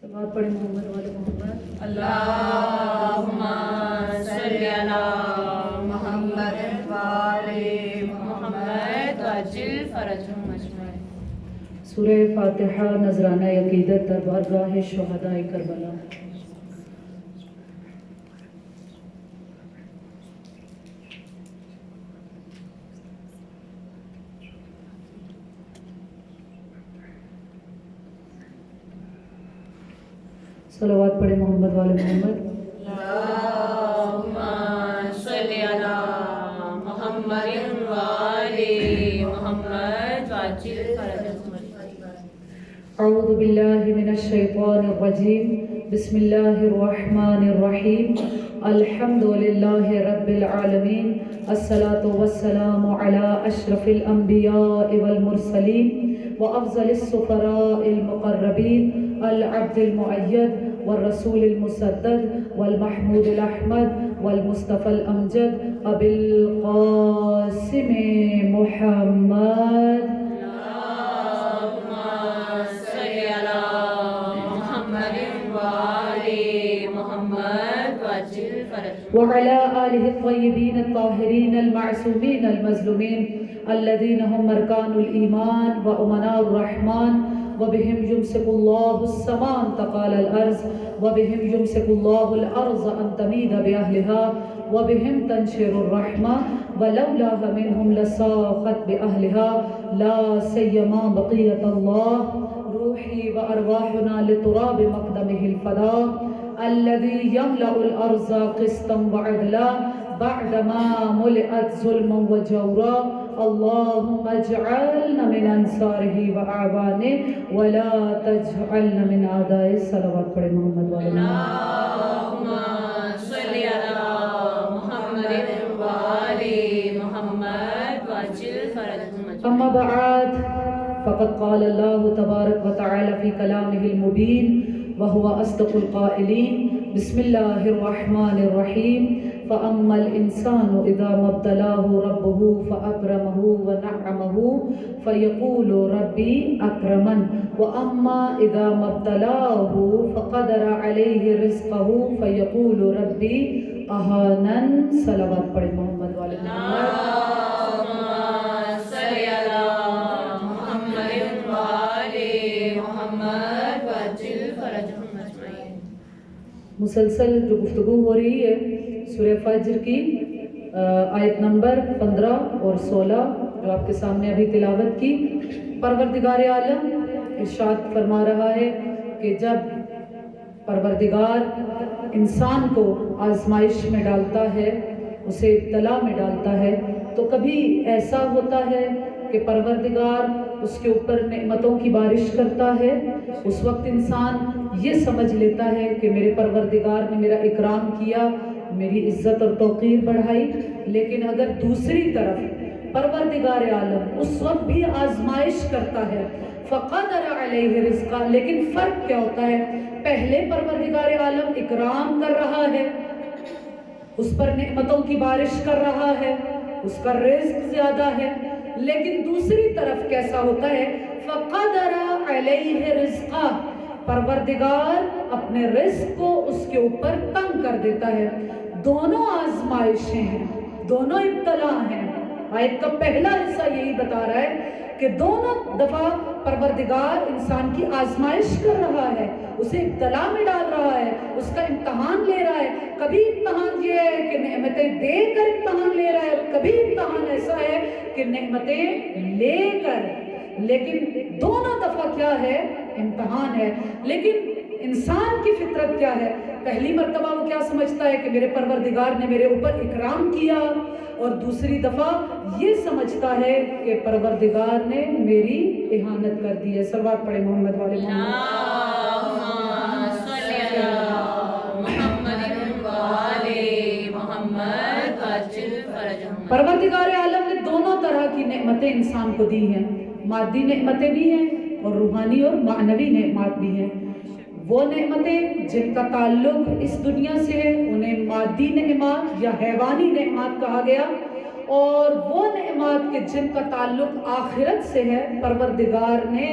صلوات پڑھیں محمد والے محمد. اللہم صلی علی محمد وآل محمد وعجل فرجهم اجمعین. سورہ فاتحہ نذرانہ عقیدت در بارگاہ شہداء کربلا. صلوات پڑھیں محمد والے محمد. اللہم صلی علی محمد وآل محمد وعجل فرجهم اجمعین. اعوذ باللہ من الشیطان الرجیم. بسم اللہ الرحمن الرحیم. الحمد للہ رب العالمین. الصلاة والسلام علی اشرف الانبیاء والمرسلین وافضل السفراء المقربین العبد المؤید والرسول المسدد والمحمود الأحمد والمصطفى الأمجد أبي القاسم محمد. اللہم صلی علی محمد وآل محمد وعجل فرجهم وعلى آله الطيبين الطاهرين المعصومين المظلومين الذين هم أركان الإيمان وأمناء الرحمن وبهم يمسك الله السماء أن تقال الأرض وبهم يمسك الله الأرض أن تميد بأهلها وبهم تنشر الرحمة ولولاها منهم لساقت بأهلها لا سيما بقية الله. روحي وأرواحنا لتراب مقدمه الفداء الذي يملأ الأرض قسطا وعدلا بعدما ملئت ظلما وجورا. اللهم اجعلنا من انصاره وأعوانه ولا تجعلنا من أعدائه. صلوات پڑھیں محمد والے محمد. اللہم صلی علی محمد وآل محمد وعجل فرجهم اجمعین. أما بعد فقد قال الله تبارك وتعالى في كلامه المبين وهو أصدق القائلين. بسم الله الرحمن الرحيم. فأما الإنسان إذا ما ابتلاه ربه فأكرمه ونعمه فيقول ربي أكرمن وأما إذا ما ابتلاه فقدر عليه رزقه فيقول ربي أهانن. صلوات پڑھیں محمد والے محمد. اللہم صلی علی محمد وآل محمد وعجل فرجهم اجمعین. مسلسل جو گفتگو ہو رہی ہے سورہ فجر کی آیت نمبر 15 اور 16 جو آپ کے سامنے ابھی تلاوت کی. پروردگار عالم ارشاد فرما رہا ہے کہ جب پروردگار انسان کو آزمائش میں ڈالتا ہے اسے ابتلا میں ڈالتا ہے تو کبھی ایسا ہوتا ہے کہ پروردگار اس کے اوپر نعمتوں کی بارش کرتا ہے. اس وقت انسان یہ سمجھ لیتا ہے کہ میرے پروردگار نے میرا اکرام کیا, میری عزت اور توقیر بڑھائی. لیکن اگر دوسری طرف پروردگار عالم اس وقت بھی آزمائش کرتا ہے فقدر علیہ رزقہ, لیکن فرق کیا ہوتا ہے, پہلے پروردگار عالم اکرام کر رہا ہے, اس پر نعمتوں کی بارش کر رہا ہے, اس کا رزق زیادہ ہے. لیکن دوسری طرف کیسا ہوتا ہے, فقدر علیہ رزقہ, پروردگار اپنے رزق کو اس کے اوپر تنگ کر دیتا ہے. دونوں آزمائشیں ہیں, دونوں ابتلا ہیں. آیت کا پہلا حصہ یہی بتا رہا ہے کہ دونوں دفعہ پروردگار انسان کی آزمائش کر رہا ہے, اسے ابتلا میں ڈال رہا ہے, اس کا امتحان لے رہا ہے. کبھی امتحان یہ ہے کہ نعمتیں دے کر امتحان لے رہا ہے, کبھی امتحان ایسا ہے کہ نعمتیں لے کر. لیکن دونوں دفعہ کیا ہے, امتحان ہے. لیکن انسان کی فطرت کیا ہے, پہلی مرتبہ وہ کیا سمجھتا ہے کہ میرے پروردگار نے میرے اوپر اکرام کیا, اور دوسری دفعہ یہ سمجھتا ہے کہ پروردگار نے میری اہانت کر دی ہے. صلوات پڑھیں محمد والے محمد. اللہم صلی علی محمد وآل محمد وعجل فرجهم. پروردگار عالم نے دونوں طرح کی نعمتیں انسان کو دی ہیں, مادی نعمتیں بھی ہیں اور روحانی اور معنوی نعمات بھی ہیں. وہ نعمتیں جن کا تعلق اس دنیا سے ہے انہیں مادی نعمات یا حیوانی نعمات کہا گیا, اور وہ نعمات کے جن کا تعلق آخرت سے ہے پروردگار نے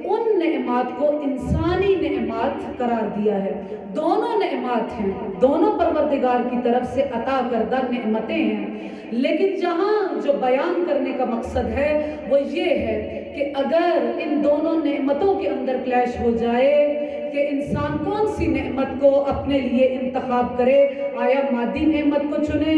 ان نعمات کو انسانی نعمات قرار دیا ہے. دونوں نعمات ہیں, دونوں پروردگار کی طرف سے عطا کردہ نعمتیں ہیں. لیکن جہاں جو بیان کرنے کا مقصد ہے وہ یہ ہے کہ اگر ان دونوں نعمتوں کے اندر کلیش ہو جائے کہ انسان کون سی نعمت کو اپنے لیے انتخاب کرے, آیا مادی نعمت کو چنے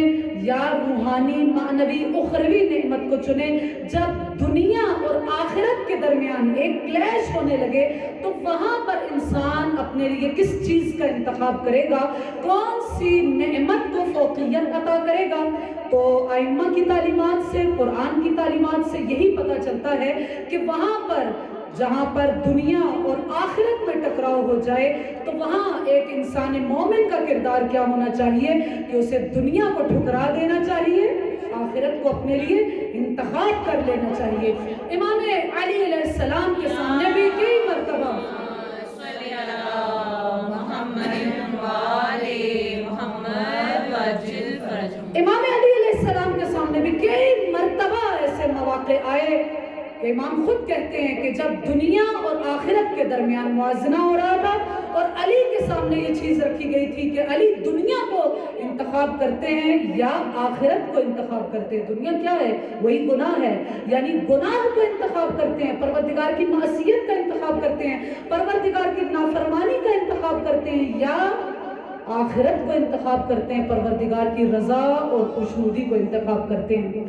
یا روحانی معنوی اخروی نعمت کو چنے. جب دنیا اور آخرت کے درمیان ایک کلیش ہونے لگے تو وہاں پر انسان اپنے لیے کس چیز کا انتخاب کرے گا, کون سی نعمت کو فوقیت عطا کرے گا. تو ائمہ کی تعلیمات سے, قرآن کی تعلیمات سے یہی پتہ چلتا ہے کہ وہاں پر جہاں پر دنیا اور آخرت میں ٹکراؤ ہو جائے تو وہاں ایک انسان مومن کا کردار کیا ہونا چاہیے کہ اسے دنیا کو ٹھکرا دینا چاہیے, آخرت کو اپنے لیے انتخاب کر لینا چاہیے. امام علی علیہ السلام کے سامنے بھی کئی مرتبہ امام علی علیہ السلام کے سامنے بھی کئی مرتبہ ایسے مواقع آئے کہ امام خود کہتے ہیں کہ جب دنیا اور آخرت کے درمیان موازنہ ہو رہا تھا اور علی کے سامنے یہ چیز رکھی گئی تھی کہ علی دنیا کو انتخاب کرتے ہیں یا آخرت کو انتخاب کرتے ہیں. دنیا کیا ہے؟ وہی گناہ ہے, یعنی گناہ کو انتخاب کرتے ہیں, پروردگار کی معصیت کا انتخاب کرتے ہیں, پروردگار کی نافرمانی کا انتخاب کرتے ہیں, یا آخرت کو انتخاب کرتے ہیں, پروردگار کی رضا اور خوشنودی کو انتخاب کرتے ہیں.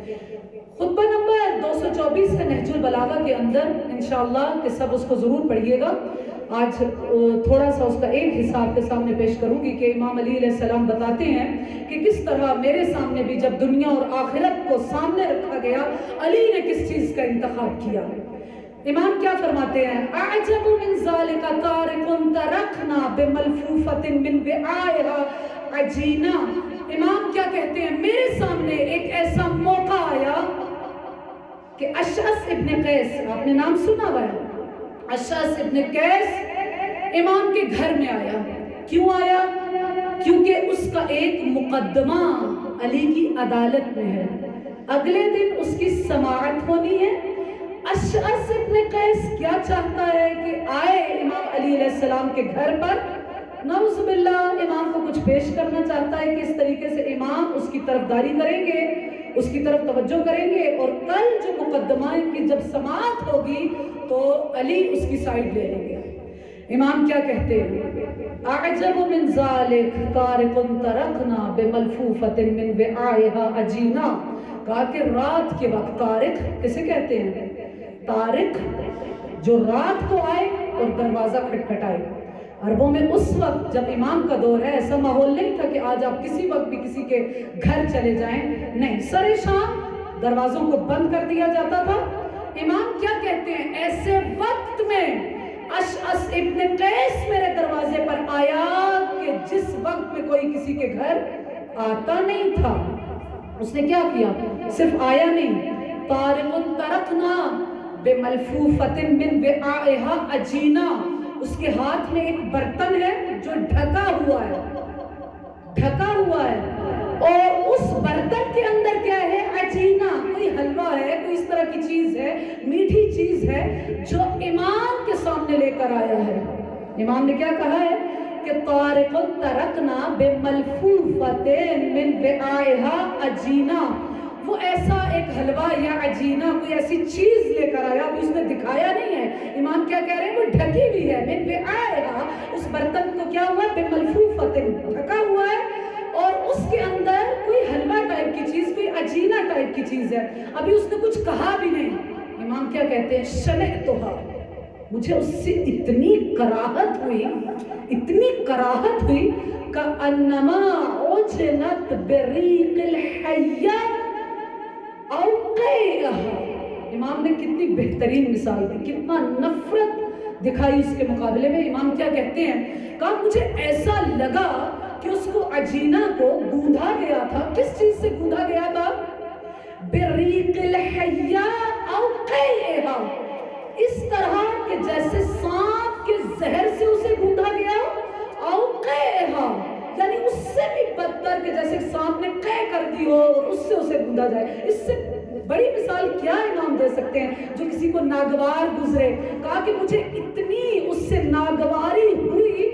خطبہ نمبر 224 ہے نہج البلاغہ کے اندر, انشاءاللہ کہ سب اس کو ضرور پڑھیے گا. آج تھوڑا سا اس کا ایک حصہ آپ کے سامنے پیش کروں گی کہ امام علی علیہ السلام بتاتے ہیں کہ کس طرح میرے سامنے بھی جب دنیا اور آخرت کو سامنے رکھا گیا علی نے کس چیز کا انتخاب کیا. امام کیا فرماتے ہیں, اعجب من ذالک تارک ترکنا بملفوفۃ من وعائها عجینا. امام کیا کہتے ہیں, میرے سامنے ایک ایسا موقع آیا کہ اشعث ابن قیس, آپ نے نام سنا ہوا ہے, اشعث ابن قیس امام کے گھر میں آیا. کیوں آیا؟ کیونکہ اس کا ایک مقدمہ علی کی عدالت میں ہے, اگلے دن اس کی سماعت ہونی ہے. اشعث ابن قیس کیا چاہتا ہے کہ آئے امام علی علیہ السلام کے گھر پر, نعوذ باللہ امام کو کچھ پیش کرنا چاہتا ہے کہ اس طریقے سے امام اس کی طرفداری کریں گے, اس کی طرف توجہ کریں گے, اور کل جو مقدمہ کی جب سماعت ہوگی تو علی اس کی سائیڈ لے لیں گے. امام کیا کہتے ہیں, اعجب من ذالک تارک ترکنا بملفوفۃ من وعائها عجینا. کہا کہ رات کے وقت, تارک کسے کہتے ہیں؟ تارک جو رات کو آئے اور دروازہ کھٹکھٹائے. عربوں میں اس وقت جب امام کا دور ہے ایسا ماحول نہیں تھا کہ آج آپ کسی وقت بھی کسی کے گھر چلے جائیں, نہیں, سر شام دروازوں کو بند کر دیا جاتا تھا. امام کیا کہتے ہیں, ایسے وقت میں اشعث ابن قیس میرے دروازے پر آیا کہ جس وقت میں کوئی کسی کے گھر آتا نہیں تھا. اس نے کیا کیا, صرف آیا نہیں, طارق ترکنا بملفوفۃ من وعائها عجینا. اس کے ہاتھ میں ایک برتن ہے جو ڈھکا ہوا ہے, ڈھکا ہوا ہے, اور اس برتن کے اندر کیا ہے؟ عجینا, کوئی حلوہ ہے, کوئی اس طرح کی چیز ہے, میٹھی چیز ہے جو امام کے سامنے لے کر آیا ہے. امام نے کیا کہا ہے کہ طارق ترکنا بملفوفۃ من وعائها عجینا. وہ ایسا ایک حلوہ یا عجینہ, کوئی ایسی چیز لے کر آیا, ابھی اس نے دکھایا نہیں ہے. امام کیا کہہ رہے ہیں, وہ ڈھکی ہوئی ہے, من وعائها, اس برتن کو کیا ہوا ہے, بملفوفۃ, ڈھکا ہوا ہے, اور اس کے اندر کوئی حلوہ ٹائپ کی چیز, کوئی عجینہ ٹائپ کی چیز ہے, ابھی اس نے کچھ کہا بھی نہیں. امام کیا کہتے ہیں, شنعتها, مجھے اس سے اتنی کراہت ہوئی, اتنی کراہت ہوئی, کأنما عجنت بریق الحیہ اوقیہا. امام نے کتنی بہترین مثال دی, کتنا نفرت دکھائی اس کے مقابلے میں. امام کیا کہتے ہیں, کہا مجھے ایسا لگا کہ اس کو عجینہ کو گوندھا گیا تھا. کس چیز سے گوندھا گیا تھا؟ بریق الحیہ اوقیہا, اس طرح کہ جیسے سانپ کے زہر سے اسے گوندھا گیا. اوقیہا یعنی اس سے بھی بدتر کہ جیسے سانپ نے قے کر دی ہو اور اس سے اسے گوندا جائے. اس سے بڑی مثال کیا امام دے سکتے ہیں جو کسی کو ناگوار گزرے. کہا کہ مجھے اتنی اس سے ناگواری ہوئی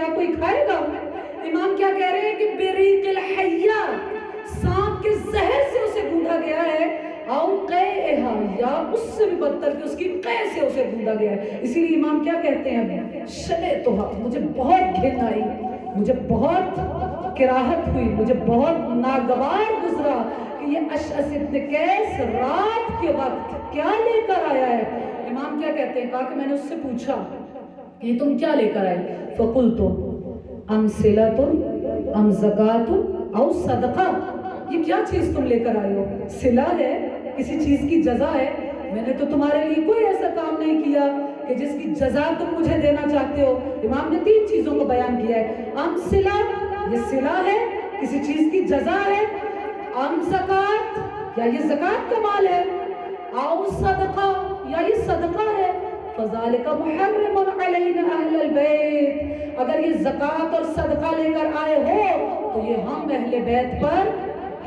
کیا کوئی کھائے گا؟ امام کیا کہہ رہے ہیں کہ بریق الحیہ، سانپ کے زہر سے اسے گوندا گیا ہے، او قیئہا، یا اس سے بھی بدتر کہ اس کی قے سے اسے گوندا گیا ہے۔ اسی لیے امام کیا کہتے ہیں؟ شلیتھا، مجھے بہت گھن آئی، مجھے بہت کراہت ہوئی، مجھے بہت ناگوار گزرا کہ یہ اشعث ابن قیس رات کے وقت کیا لے کر آیا ہے۔ امام کیا کہتے ہیں؟ کہا کہ میں نے اس سے پوچھا کہ یہ تم کیا لے کر آئے؟ فقلت ام صلۃ ام زکوۃ او صدقہ، یہ کیا چیز تم لے کر آئے ہو؟ صلہ ہے، کسی چیز کی جزا ہے؟ میں نے تو تمہارے لیے کوئی ایسا کام نہیں کیا کہ جس کی جزا تم مجھے دینا چاہتے ہو۔ امام نے 3 چیزوں کو بیان کیا ہے۔ ام صلہ، یہ صلہ ہے، کسی چیز کی جزا ہے۔ ام زکوٰۃ، یا یہ زکوٰۃ کا مال ہے۔ او صدقہ، یا یہ صدقہ ہے۔ فذالک محرم علینا اہل البیت، اگر یہ زکوٰۃ اور صدقہ لے کر آئے ہو تو یہ ہم اہل بیت پر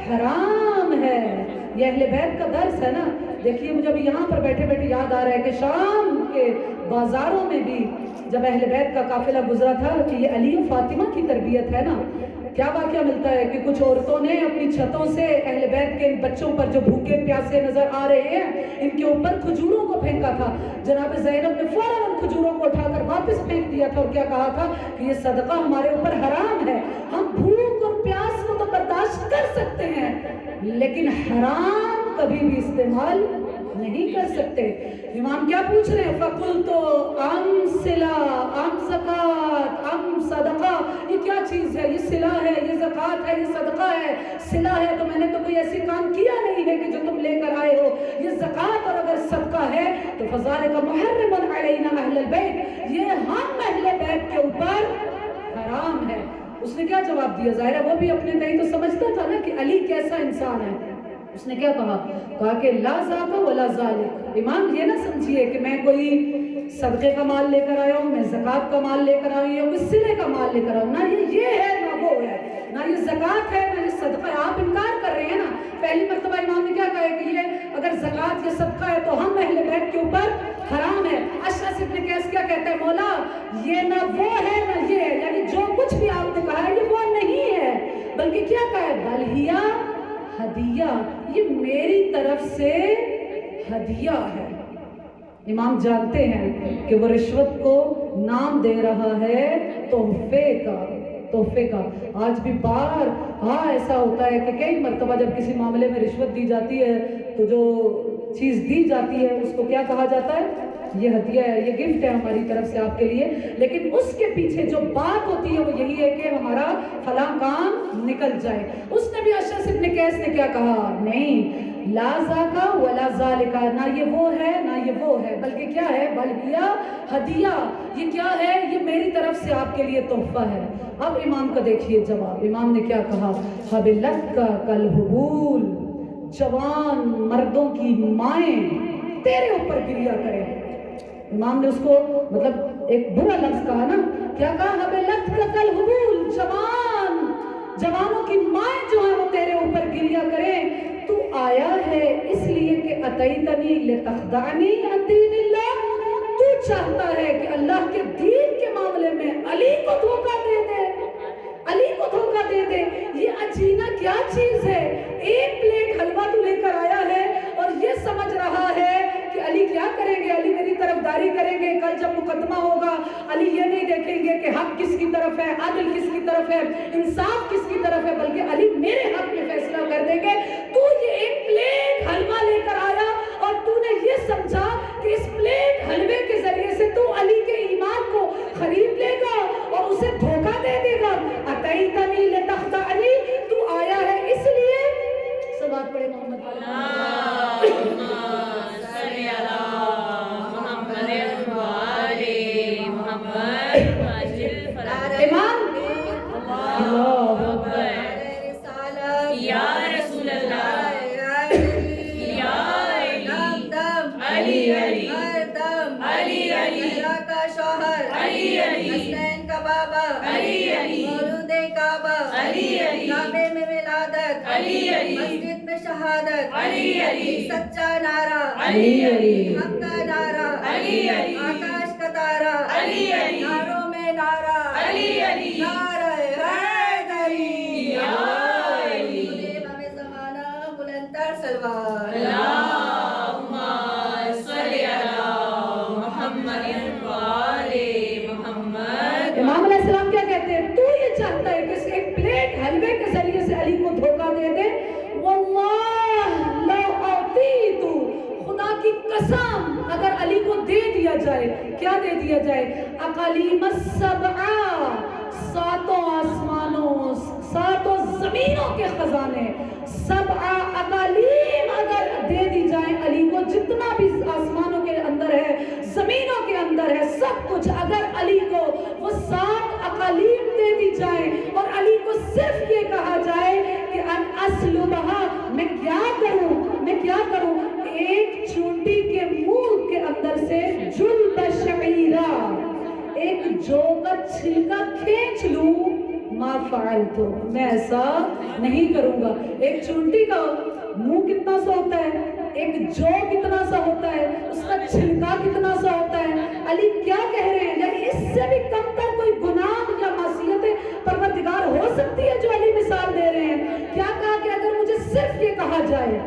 حرام ہے۔ یہ اہل بیت کا درس ہے نا۔ دیکھیے مجھے ابھی یہاں پر بیٹھے بیٹھے یاد آ رہا ہے کہ شام کے بازاروں میں بھی جب اہل بیت کا قافلہ گزرا تھا کہ یہ علی و فاطمہ کی تربیت ہے نا، کیا واقعہ ملتا ہے کہ کچھ عورتوں نے اپنی چھتوں سے اہل بیت کے بچوں پر جو بھوکے پیاسے نظر آ رہے ہیں ان کے اوپر کھجوروں کو پھینکا تھا۔ جناب زینب نے فوراً ان کھجوروں کو اٹھا کر واپس پھینک دیا تھا اور کیا کہا تھا کہ یہ صدقہ ہمارے اوپر حرام ہے۔ ہم بھوک اور پیاس کو تو برداشت کر سکتے ہیں لیکن حرام کبھی بھی استعمال نہیں کر سکتے۔ امام کیا پوچھ رہے ہیں؟ فقلت ام صلہ ام زکوٰۃ ام صدقہ، یہ کیا چیز ہے؟ یہ صلہ ہے، یہ زکوٰۃ ہے، یہ صدقہ ہے۔ صلہ ہے تو میں نے تو کوئی ایسی کام کیا نہیں ہے کہ جو تم لے کر آئے ہو۔ یہ زکوٰۃ اور اگر صدقہ ہے تو فذالک محرم علینا اہل البیت، یہ ہم اہل بیت کے اوپر حرام ہے۔ اس نے کیا جواب دیا؟ ظاہر ہے وہ بھی اپنے تئیں تو سمجھتا تھا نا کہ علی کیسا انسان ہے۔ اس نے کیا کہا؟ کہا کہ لا ذاک ولا ذالک، امام یہ نہ سمجھیے کہ میں کوئی صدقے کا مال لے کر آیا ہوں، میں زکوٰۃ کا مال لے کر آئی ہوں، کوئی صلے کا مال لے کر آیا ہوں، نہ یہ ہے نہ وہ ہے، نہ یہ زکوٰۃ ہے نہ یہ صدقہ ہے۔ آپ انکار کر رہے ہیں نا۔ پہلی مرتبہ امام نے کیا کہا ہے کہ یہ اگر زکوٰۃ یا صدقہ ہے تو ہم اہل بیت کے اوپر حرام ہے۔ اشعث ابن قیس کیا کہتا ہے؟ مولا یہ نہ وہ ہے نہ یہ ہے، یعنی جو کچھ بھی آپ نے کہا ہے یہ وہ نہیں ہے، بلکہ کیا کہا ہے؟ بلہیا ہدیہ، یہ میری طرف سے ہدیہ ہے۔ امام جانتے ہیں کہ وہ رشوت کو نام دے رہا ہے تحفے کا۔ آج بھی بار ایسا ہوتا ہے کہ کئی مرتبہ جب کسی معاملے میں رشوت دی جاتی ہے تو جو چیز دی جاتی ہے اس کو کیا کہا جاتا ہے؟ یہ ہدیہ ہے، یہ گفٹ ہے ہماری طرف سے آپ کے لیے، لیکن اس کے پیچھے جو بات ہوتی ہے وہ یہی ہے کہ ہمارا فلاں کام نکل جائے۔ اس نے بھی اشعث ابن قیس نے کیا کہا؟ نہیں، لا ذاکا ولا ذالکا، نہ یہ وہ ہے نہ یہ وہ ہے، بلکہ کیا ہے؟ بلہیا ہدیہ، یہ کیا ہے؟ یہ میری طرف سے آپ کے لیے تحفہ ہے۔ اب امام کا دیکھیے جواب، امام نے کیا کہا؟ حبلت کا کالحبول، جوان مردوں کی مائیں تیرے اوپر گریا کریں۔ امام نے اس کو مطلب ایک برا لفظ کہا نا، کیا کہا؟ حبلت کا کالحبول، جوانوں کی مائیں جو ہیں وہ تیرے اوپر گریا کریں۔ تو آیا ہے اس لیے کہ اتیتنی لتخدعنی عن دین اللہ، تو چاہتا ہے کہ اللہ کے دین کے معاملے میں علی کو دھوکہ دے دے، علی کو دھوکہ دے دے۔ یہ عجینہ کیا چیز ہے؟ ایک پلیٹ حلوہ تو لے کر آیا ہے اور یہ سمجھ رہا ہے کہ علی کیا کریں گے؟ علی میری طرفداری کریں گے، کل جب مقدمہ ہوگا علی یہ نہیں دیکھیں گے کہ حق کس کی طرف ہے، عدل کس کی طرف ہے، انصاف کس کی طرف ہے، بلکہ علی میرے حق میں فیصلہ کر دیں گے۔ تو یہ ایک پلیٹ حلوہ لے کر آیا اور تو نے یہ سمجھا کہ اس پلیٹ حلوے کے ذریعے سے تو علی کے ایمان کو خرید لے گا اور اسے دھوکہ دے دے گا۔ اتیتنی لتخدعنی، تو آیا ہے اس لیے، صلوات پڑھے محمد امام اللہ یا رسول اللہ، یا علی علی علی علی کا شوہر علی علی حسین کا بابا علی علی مولود کعبہ علی علی کعبے میں ولادت علی علی مسجد میں شہادت علی علی سچا نعرہ علی علی حق کا نعرہ علی علی آکاش کا تارا علی علی ناروں میں نعرہ علی علی السلام کیا کہتے ہیں؟ تو یہ چاہتا ہے کہ ایک پلیٹ حلوے کے ذریعے سے علی کو دھوکہ دے دے؟ واللہ لو اعطیتو، خدا کی قسم اگر علی کو دے دیا جائے، کیا دے دیا جائے؟ اقالیم السبعہ، ساتوں آسمانوں ساتوں زمینوں کے خزانے، سبعہ اقالیم اگر دے دی جائیں علی کو، جتنا بھی آسمانوں کے اندر ہے زمینوں کے اندر ہے سب کچھ، اگر علی کو وہ 7 اقالیم دے دی جائیں اور علی کو صرف یہ کہا جائے کہ ان اسلبہا، میں کیا کروں ایک چونٹی کے منہ کے اندر سے جلب شعیرہ، ایک جو کا چھلکا کھینچ لوں، ما فعلتو، میں ایسا نہیں کروں گا۔ ایک چونٹی کا منہ کتنا سا ہوتا ہے، ایک جو کتنا سا ہوتا ہے، اس کا چھلکا کتنا سا ہوتا ہے۔ علی کیا کہہ رہے ہیں؟ یعنی اس سے بھی کم تر کوئی گناہ یا معصیت پروردگار ہو سکتی ہے جو علی مثال دے رہے ہیں؟ کیا کہا کہ اگر مجھے صرف یہ کہا جائے،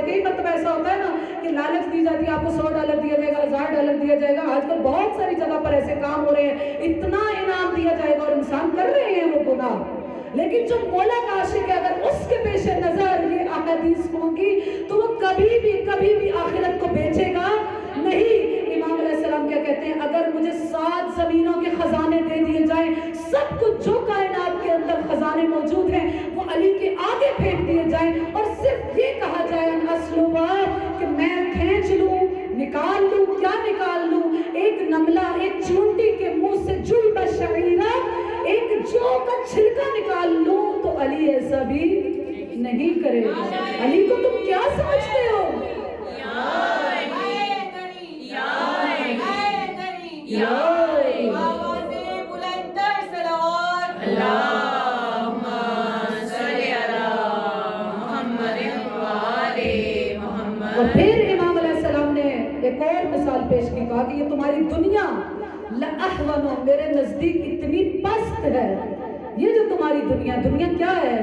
کئی مرتبہ ایسا ہوتا ہے نا کہ لالچ دی جاتی ہے، آپ کو $100 دیا جائے گا، $1000 دیا جائے گا۔ آج کل بہت ساری جگہ پر ایسے کام ہو رہے ہیں، اتنا انعام دیا جائے گا اور انسان کر رہے ہیں وہ گناہ۔ لیکن جو مولا کا عاشق ہے، اگر اس کے پیش نظر یہ احادیث ہوں گی تو وہ کبھی بھی آخرت کو بیچے گا نہیں۔ امام علیہ السلام کیا کہتے ہیں؟ اگر مجھے 7 زمینوں کے خزانے دے دیے جائیں، سب کچھ جو کائنات کے اندر خزانے موجود ہیں وہ علی کے آگے پھینک دیے جائیں اور صرف یہ کہا جائے اسلوبا کہ میں کھینچ لوں، نکال لوں، کیا نکال لوں؟ ایک نملہ، ایک چونٹی کے منہ سے جلب شعیرہ، ایک جو کا چھلکا نکال لوں، تو علی ایسا بھی نہیں کرے گا۔ علی کو تم کیا سمجھتے ہو؟ اور پھر امام علیہ السلام نے ایک اور مثال پیش کی، کہا کہ یہ تمہاری دنیا لأحون، میرے نزدیک اتنی پست ہے۔ یہ جو تمہاری دنیا کیا ہے؟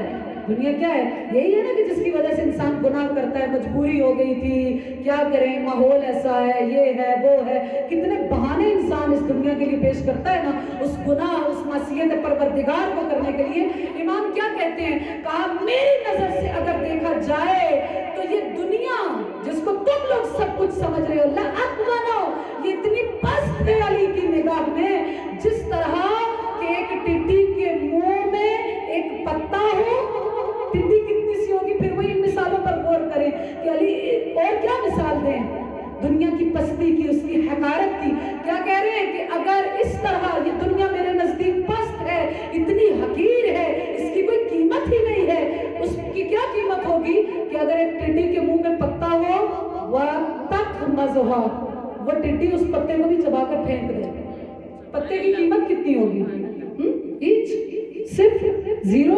یہی ہے نا کہ جس کی وجہ سے انسان گناہ کرتا ہے، مجبوری ہو گئی تھی، کیا کریں، ماحول ایسا ہے، یہ ہے وہ ہے، کتنے بہانے انسان اس دنیا کے لیے پیش کرتا ہے نا، اس گناہ، اس معصیت پروردگار کو کرنے کے لیے۔ امام کیا کہتے ہیں؟ کہا میری نظر سے اگر دیکھا جائے تو یہ دنیا جس کو تم لوگ سب کچھ سمجھ رہے ہو، لأحون، یہ اتنی پست ہے علی کی نگاہ میں، جس طرح کہ ایک ٹڈی کے منہ میں ایک پتا ہو۔ ٹڈی کتنی سی ہوگی؟ پھر وہی مثالوں پر غور کریں کہ علی اور کیا مثال دیں دنیا کی پستی کی، اس کی حقارت کی۔ کیا کہہ رہے ہیں کہ اگر اس طرح یہ دنیا میرے نزدیک پست ہے، اتنی حقیر ہے، اس کی کوئی قیمت ہی نہیں ہے، اس کی کیا قیمت ہوگی کہ اگر ایک ٹڈی کے منہ میں پتا ہو، وَتَخْمَزُهَا، وہ ٹڈی اس پتے کو بھی چبا کر پھینک دے، پتے کی قیمت کتنی ہوگی؟ صرف 0۔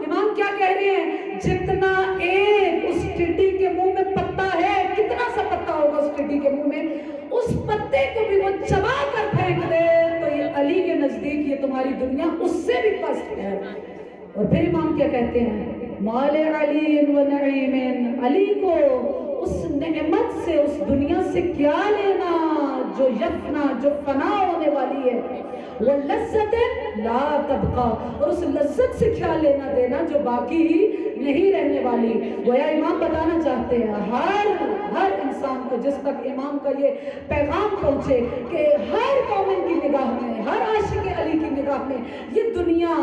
امام کیا کہہ رہے ہیں؟ جتنا ایک اس ٹڈی کے منہ میں پتا ہے، کتنا سا پتا ہوگا اس ٹڈی کے منہ میں، اس پتے کو بھی وہ چبا کر پھینک دے، تو یہ علی کے نزدیک یہ تمہاری دنیا اس سے بھی پست ہے۔ اور پھر امام کیا کہتے ہیں؟ مال علی و نعیم، علی کو اس نعمت سے، اس دنیا سے کیا لینا جو یفنا، جو فنا ہونے والی ہے، وہ لذت لا تبقا، اور اس لذت سے کیا لینا دینا جو باقی ہی نہیں رہنے والی۔ گویا امام بتانا چاہتے ہیں ہر انسان کو، جس تک امام کا یہ پیغام پہنچے کہ ہر مومن کی نگاہ میں، ہر عاشق علی کی نگاہ میں یہ دنیا،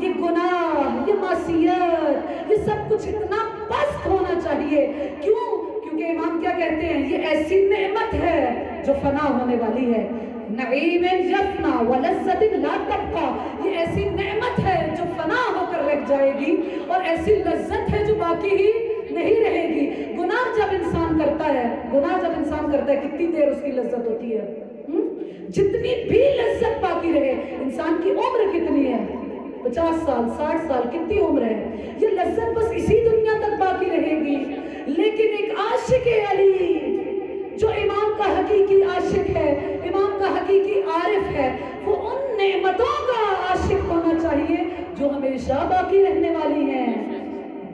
یہ گناہ، یہ معصیت، یہ سب کچھ اتنا پست ہونا چاہیے۔ کیونکہ امام کیا کہتے ہیں؟ یہ ایسی نعمت ہے جو فنا ہونے والی ہے۔ نعیم یفنا ولذت لا تبقا، یہ ایسی نعمت ہے جو فنا ہو کر رہ جائے گی، اور ایسی لذت ہے جو باقی ہی نہیں رہے گی۔ گناہ جب انسان کرتا ہے کتنی دیر اس کی لذت ہوتی ہے؟ جتنی بھی لذت باقی رہے، انسان کی عمر کتنی ہے؟ 50 سال، 60 سال، کتنی عمر ہے؟ یہ لذت بس اسی دنیا تک باقی رہے گی۔ لیکن ایک عاشق علی جو امام کا حقیقی عاشق ہے، امام کا حقیقی عارف ہے، وہ ان نعمتوں کا عاشق ہونا چاہیے جو ہمیشہ باقی رہنے والی ہیں۔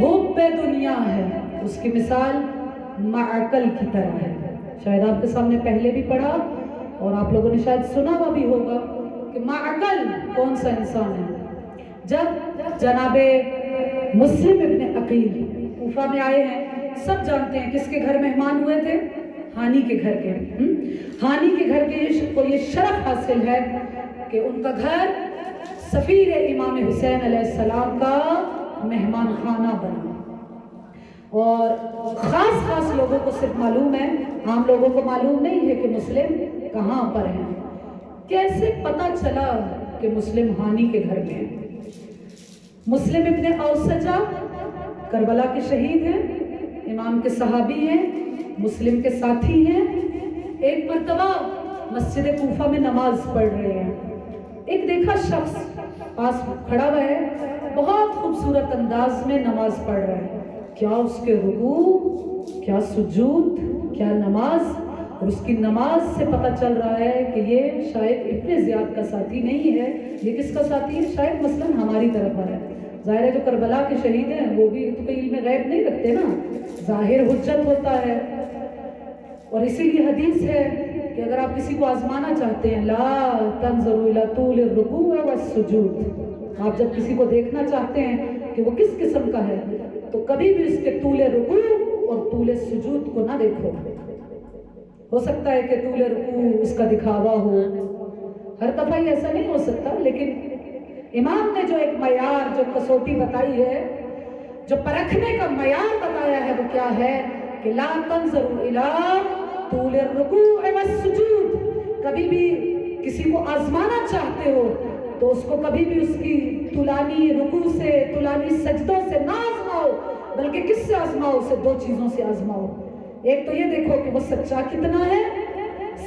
حب دنیا ہے اس کی مثال معقل کی طرح ہے. شاید آپ کے سامنے پہلے بھی پڑھا اور آپ لوگوں نے شاید سنا ہوا بھی ہوگا کہ معقل کون سا انسان ہے. جب جناب مسلم ابن عقیل کوفہ میں آئے ہیں، سب جانتے ہیں کس کے گھر مہمان ہوئے تھے؟ ہانی کے گھر کے. ہانی کے گھر کے کو یہ شرف حاصل ہے کہ ان کا گھر سفیر امام حسین علیہ السلام کا مہمان خانہ بنا. اور خاص لوگوں کو صرف معلوم ہے، عام لوگوں کو معلوم نہیں ہے کہ مسلم کہاں پر ہیں. کیسے پتہ چلا کہ مسلم ہانی کے گھر میں ہیں؟ مسلم ابن اوسجہ کربلا کے شہید ہیں، امام کے صحابی ہیں، مسلم کے ساتھی ہیں. ایک مرتبہ مسجد کوفہ میں نماز پڑھ رہے ہیں. ایک دیکھا شخص پاس کھڑا ہوا ہے، بہت خوبصورت انداز میں نماز پڑھ رہا ہے. کیا اس کے رکوع، کیا سجود، کیا نماز. اور اس کی نماز سے پتہ چل رہا ہے کہ یہ شاید ابن زیاد کا ساتھی نہیں ہے. یہ کس کا ساتھی ہے؟ شاید مثلاً ہماری طرف ہے. ظاہر ہے جو کربلا کے شہید ہیں وہ بھی تو علم غیب نہیں رکھتے نا، ظاہر حجت ہوتا ہے. اور اسی لیے حدیث ہے کہ اگر آپ کسی کو آزمانا چاہتے ہیں، لا تنظروا الی طول الرکوع والسجود، آپ جب کسی کو دیکھنا چاہتے ہیں کہ وہ کس قسم کا ہے تو کبھی بھی اس کے طول رکوع اور طول سجود کو نہ دیکھو. ہو سکتا ہے کہ طول رکوع اس کا دکھاوا ہو، ہر دفعہ یہ ایسا نہیں ہو سکتا، لیکن امام نے جو ایک معیار، جو کسوٹی بتائی ہے، جو پرکھنے کا معیار بتایا ہے وہ کیا ہے کہ لا تنظروا الی طول الرکوع والسجود. کبھی بھی کسی کو آزمانا چاہتے ہو تو اس کو کبھی بھی اس کی طولانی رکوع سے، طولانی سجدوں سے نہ آزماؤ، بلکہ کس سے آزماؤ؟ اسے دو چیزوں سے آزماؤ. ایک تو یہ دیکھو کہ وہ سچا کتنا ہے،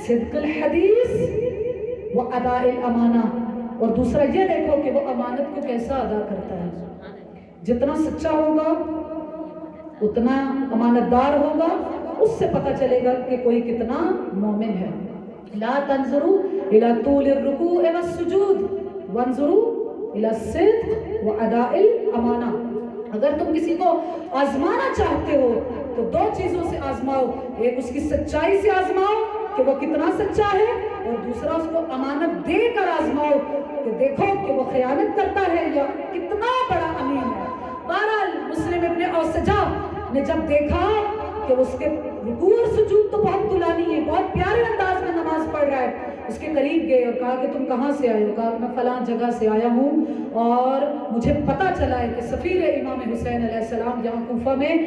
صدق الحدیث و اداء الامانہ، اور دوسرا یہ دیکھو کہ وہ امانت کو کیسا ادا کرتا ہے. جتنا سچا ہوگا اتنا امانت دار ہوگا، اس سے پتہ چلے گا کہ کوئی کتنا مومن ہے. لا تنظروا الی طول الرکوع والسجود وانظروا الی الصدق و اداء الامانہ. اگر تم کسی کو آزمانا چاہتے ہو تو دو چیزوں سے آزماؤ. ایک اس کی سچائی سے آزماؤ کہ وہ کتنا سچا ہے، اور دوسرا اس کو امانت دے کر آزماؤ کہ دیکھو کہ وہ خیانت کرتا ہے یا کتنا بڑا امین ہے. بہرحال مسلم ابن اوسجہ نے جب دیکھا کہ اس کے رکوع اور سجود تو بہت طولانی ہے، بہت پیارے انداز میں نماز پڑھ رہا ہے، اس کے قریب گئے اور کہا کہ تم کہاں سے آئے ہو؟ کہا کہ میں فلاں جگہ سے آیا ہوں اور مجھے پتہ چلا ہے کہ سفیر امام حسین علیہ السلام یہاں کوفہ میں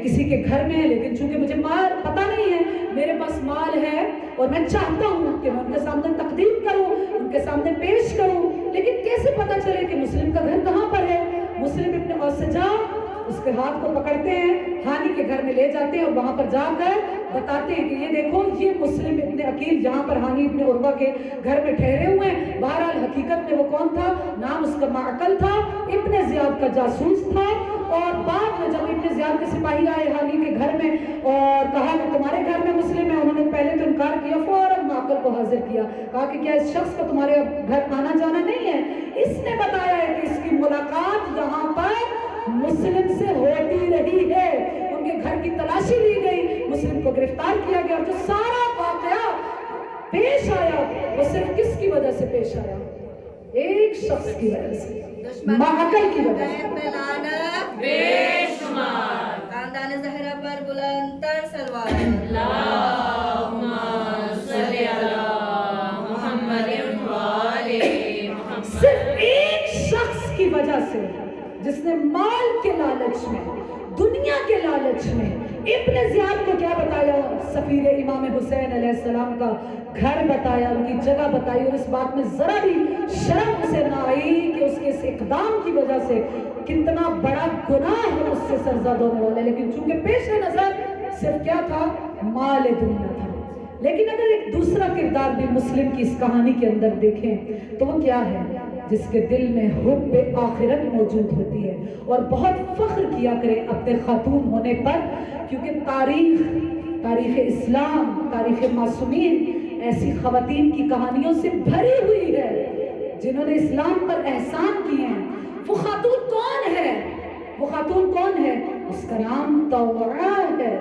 کسی کے گھر میں ہے، لیکن چونکہ مجھے مال پتہ نہیں ہے، میرے پاس مال ہے اور میں چاہتا ہوں کہ میں ان کے سامنے تقدیم کروں، ان کے سامنے پیش کروں، لیکن کیسے پتہ چلے کہ مسلم کا گھر کہاں پر ہے؟ مسلم ابن اوسجہ اس کے ہاتھ کو پکڑتے ہیں، ہانی کے گھر میں لے جاتے ہیں اور وہاں پر جا کر بتاتے ہیں کہ یہ دیکھو یہ مسلم ابن عقیل جہاں پر ہانی ابن عروہ کے گھر میں ٹھہرے ہوئے ہیں. بہرحال حقیقت میں وہ کون تھا؟ نام اس کا معقل تھا، ابن زیاد کا جاسوس تھا. اور بعد میں جب ابن زیاد کے سپاہی آئے ہانی کے گھر میں اور کہا کہ تمہارے گھر میں مسلم ہے، انہوں نے پہلے تو انکار کیا، فوراً معقل کو حاضر کیا، کہا کہ کیا اس شخص کا تمہارے گھر آنا جانا نہیں ہے؟ اس نے بتایا ہے کہ اس کی ملاقات یہاں پر مسلم سے ہوتی رہی ہے. ان کے گھر کی تلاشی لی گئی، مسلم کو گرفتار کیا گیا، اور جو سارا واقعہ پیش آیا وہ صرف کس کی وجہ سے پیش آیا؟ ایک شخص کی وجہ سے، معقل کی وجہ سے. بے شمار خاندان زہرا پر بلند تر سلوات. اللہم صلی علی محمد و آل محمد. صرف ایک شخص کی وجہ سے جس نے مال کے لالچ میں، دنیا کے لالچ میں ابن زیاد کو کیا بتایا؟ سفیر امام حسین علیہ السلام کا گھر بتایا، ان کی جگہ بتائی، اور اس بات میں ذرا بھی شرم سے نہ آئی کہ اس کے اس اقدام کی وجہ سے کتنا بڑا گناہ ہے اس سے سرزد ہونے والا. لیکن چونکہ پیش نظر صرف کیا تھا؟ مال دنیا تھا. لیکن اگر ایک دوسرا کردار بھی مسلم کی اس کہانی کے اندر دیکھیں تو وہ کیا ہے؟ جس کے دل میں حب آخرت موجود ہوتی ہے اور بہت فخر کیا کرے اپنے خاتون ہونے پر، کیونکہ تاریخ اسلام، تاریخ معصومین ایسی خواتین کی کہانیوں سے بھری ہوئی ہے جنہوں نے اسلام پر احسان کیے ہیں. وہ خاتون کون ہے وہ خاتون کون ہے؟ اس کا نام طوعا ہے،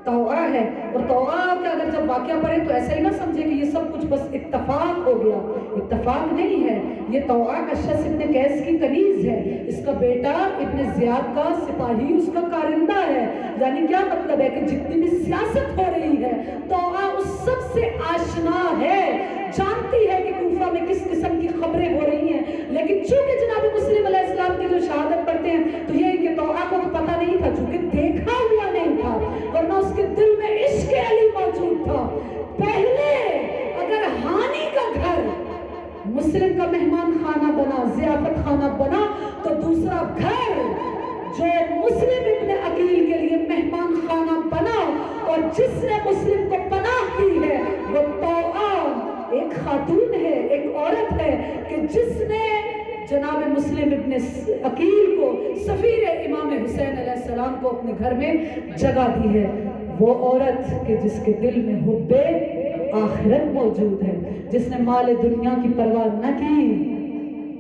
طوعا ہے۔ اور طوعا کا اگر جب واقعہ پڑھے تو ایسا ہی نہ سمجھے کہ یہ سب کچھ بس اتفاق ہو گیا، اتفاق نہیں ہے۔ یہ طوعا کا شخص ابن قیس کی کنیز ہے، اس کا بیٹا ابن زیاد کا سپاہی اس کا کارندہ ہے۔ یعنی کیا مطلب ہے کہ جتنی بھی سیاست ہو رہی ہے طوعا اس سب سے آشنا ہے، جانتی ہے کہ کوفہ میں کس قسم کی خبریں ہو رہی ہیں۔ لیکن چونکہ جناب مسلم علیہ السلام کی جو شہادت پڑھتے ہیں تو یہ کہ طوعا کو پتہ نہیں تھا، چونکہ دیکھا ہوا نہیں تھا، ورنہ اس کے دل میں عشق علی موجود تھا۔ پہلے اگر ہانی کا گھر مسلم کا مہمان خانہ بنا، ضیافت خانہ بنا، تو دوسرا گھر جو مسلم ابن عقیل کے لیے مہمان خانہ بنا اور جس نے مسلم کو پناہ دی ہے وہ طوعا ایک خاتون ہے، ایک عورت ہے کہ جس نے جناب مسلم ابن عقیل کو سفیر امام حسین علیہ السلام کو اپنے گھر میں جگہ دی ہے۔ وہ عورت کہ جس کے دل میں حب آخرت موجود ہے، جس نے مال دنیا کی پرواہ نہ کی،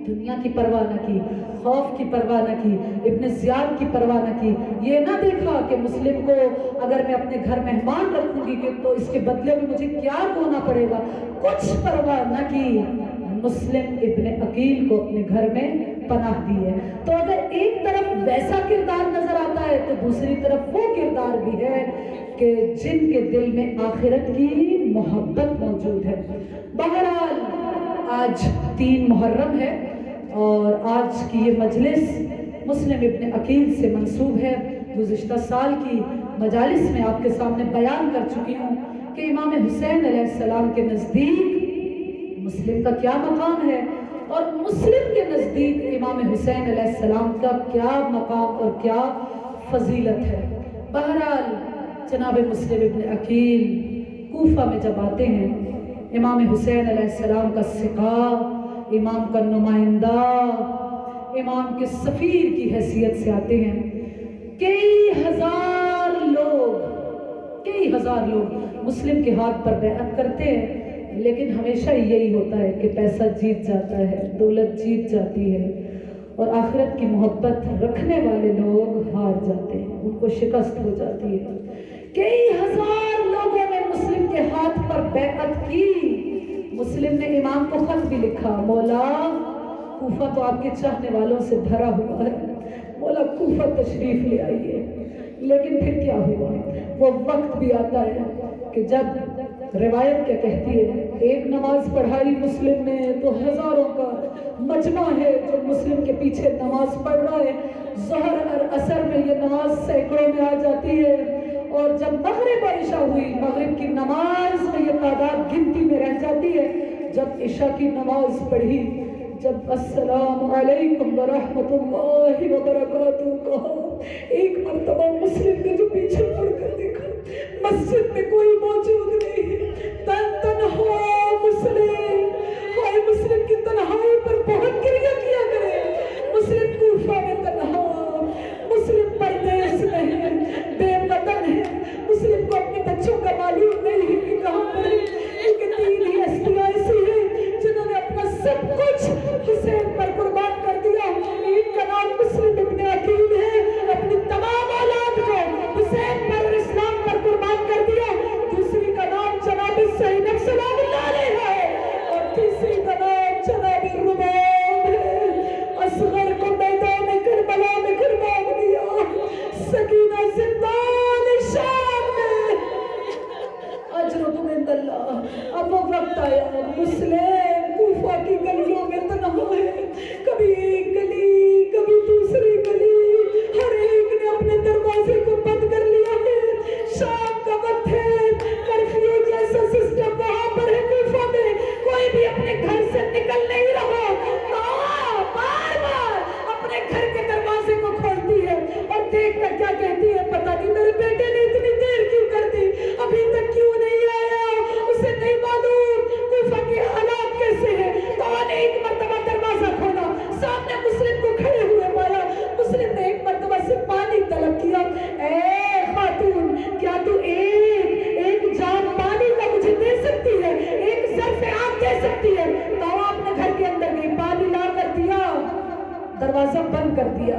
دنیا کی پرواہ نہ کی، خوف کی پرواہ نہ کی، ابن زیاد کی پرواہ نہ کی، یہ نہ دیکھا کہ مسلم کو اگر میں اپنے گھر مہمان رکھوں گی کہ تو اس کے بدلے میں مجھے کیا ہونا پڑے گا، کچھ پرواہ نہ کی، مسلم ابن عقیل کو اپنے گھر میں پناہ دی ہے۔ تو اگر ایک طرف ویسا کردار نظر آتا ہے تو دوسری طرف وہ کردار بھی ہے کہ جن کے دل میں آخرت کی محبت موجود ہے۔ بہرحال آج 3 محرم ہے اور آج کی یہ مجلس مسلم ابن عقیل سے منسوب ہے۔ گزشتہ سال کی مجالس میں آپ کے سامنے بیان کر چکی ہوں کہ امام حسین علیہ السلام کے نزدیک مسلم کا کیا مقام ہے اور مسلم کے نزدیک امام حسین علیہ السلام کا کیا مقام اور کیا فضیلت ہے۔ بہرحال جناب مسلم ابن عقیل کوفہ میں جب آتے ہیں، امام حسین علیہ السلام کا سقا، امام کا نمائندہ، امام کے سفیر کی حیثیت سے آتے ہیں۔ کئی ہزار لوگ مسلم کے ہاتھ پر بیعت کرتے ہیں، لیکن ہمیشہ یہی ہوتا ہے کہ پیسہ جیت جاتا ہے، دولت جیت جاتی ہے اور آخرت کی محبت رکھنے والے لوگ ہار جاتے ہیں، ان کو شکست ہو جاتی ہے۔ کئی ہزار لوگوں نے مسلم کے ہاتھ پر بیعت کی۔ مسلم نے امام کو خط بھی لکھا، مولا کوفہ تو آپ کے چاہنے والوں سے بھرا ہوا ہے، مولا کوفہ تشریف لے آئیے۔ لیکن پھر کیا ہوا؟ وہ وقت بھی آتا ہے کہ جب روایت کیا کہتی ہے، ایک نماز پڑھائی مسلم نے تو ہزاروں کا مجمع ہے جو مسلم کے پیچھے نماز پڑھ رہا ہے۔ ظہر اور عصر میں یہ نماز سینکڑوں میں آ جاتی ہے، اور جب مغرب اور عشاء ہوئی، مغرب کی نماز میں یہ تعداد گنتی میں رہ جاتی ہے۔ جب عشاء کی نماز پڑھی، جب السلام علیکم ورحمۃ اللہ وبرکاتہ کہا، ایک مرتبہ مسلم نے جو پیچھے مڑ کر دیکھا، مسجد میں کوئی موجود نہیں ہے، تنہا مسلم، ہائے مسلم کی تنہائی پر بہت گریہ کیا کرے۔ مسلم کوفہ میں تنہا، مسلم پردیس میں ہے، بے وطن ہے، مسلم کو اپنے بچوں کا معلوم نہیں کہ کہاں پر ہے، کیونکہ 3 ہی ہستیاں ایسی ہیں جنہوں نے اپنا سب کچھ حسین پر قربان کر دیا۔ ایک کا نام مسلم ابن عقیل ہے، اپنی تمام اولاد کو حسین پر اور اسلام پر قربان کر دیا۔ دوسری کا نام جناب زینب سلام اللہ علیہ ہے، اور تیسری کا نام جناب رباب ہے۔ اصغر کو میدان کربلا میں قربان کیا، سکینہ زندان شام میں، اجرکم عند اللہ۔ اب وہ وقت آیا، مسلم کوفہ کی گلیوں میں تنہا ہے، کبھی ایک گلی، کبھی دوسری گلی، ہر ایک نے اپنے دروازے کو بند کر لیا ہے۔ شام کا وقت ہے، کرفیو جیسا سسٹم وہاں پر ہے کوفہ میں، کوئی بھی اپنے گھر سے نکل نہیں رہا۔ بار بار اپنے گھر کے دروازے کو کھولتی ہے اور دیکھ کر کیا کہتی ہے، پتہ نہیں میرے بیٹے نے اتنی دیر کیوں کر دی، ابھی تک کیوں نہیں آیا، اسے نہیں معلوم کوفہ کے حالات کیسے ہیں۔ تو نے ایک مرتبہ دروازہ کھولا، سامنے مسلم کو کھڑے ہوئے پایا۔ مسلم نے ایک مرتبہ سے پانی طلب کیا، اے خاتون کیا تو ایک جام پانی کا مجھے دے سکتی ہے، ایک ظرف آب دے سکتی ہے؟ تو اپنے گھر کے اندر گئی، پانی لا کر دیا، دروازہ بند کر دیا۔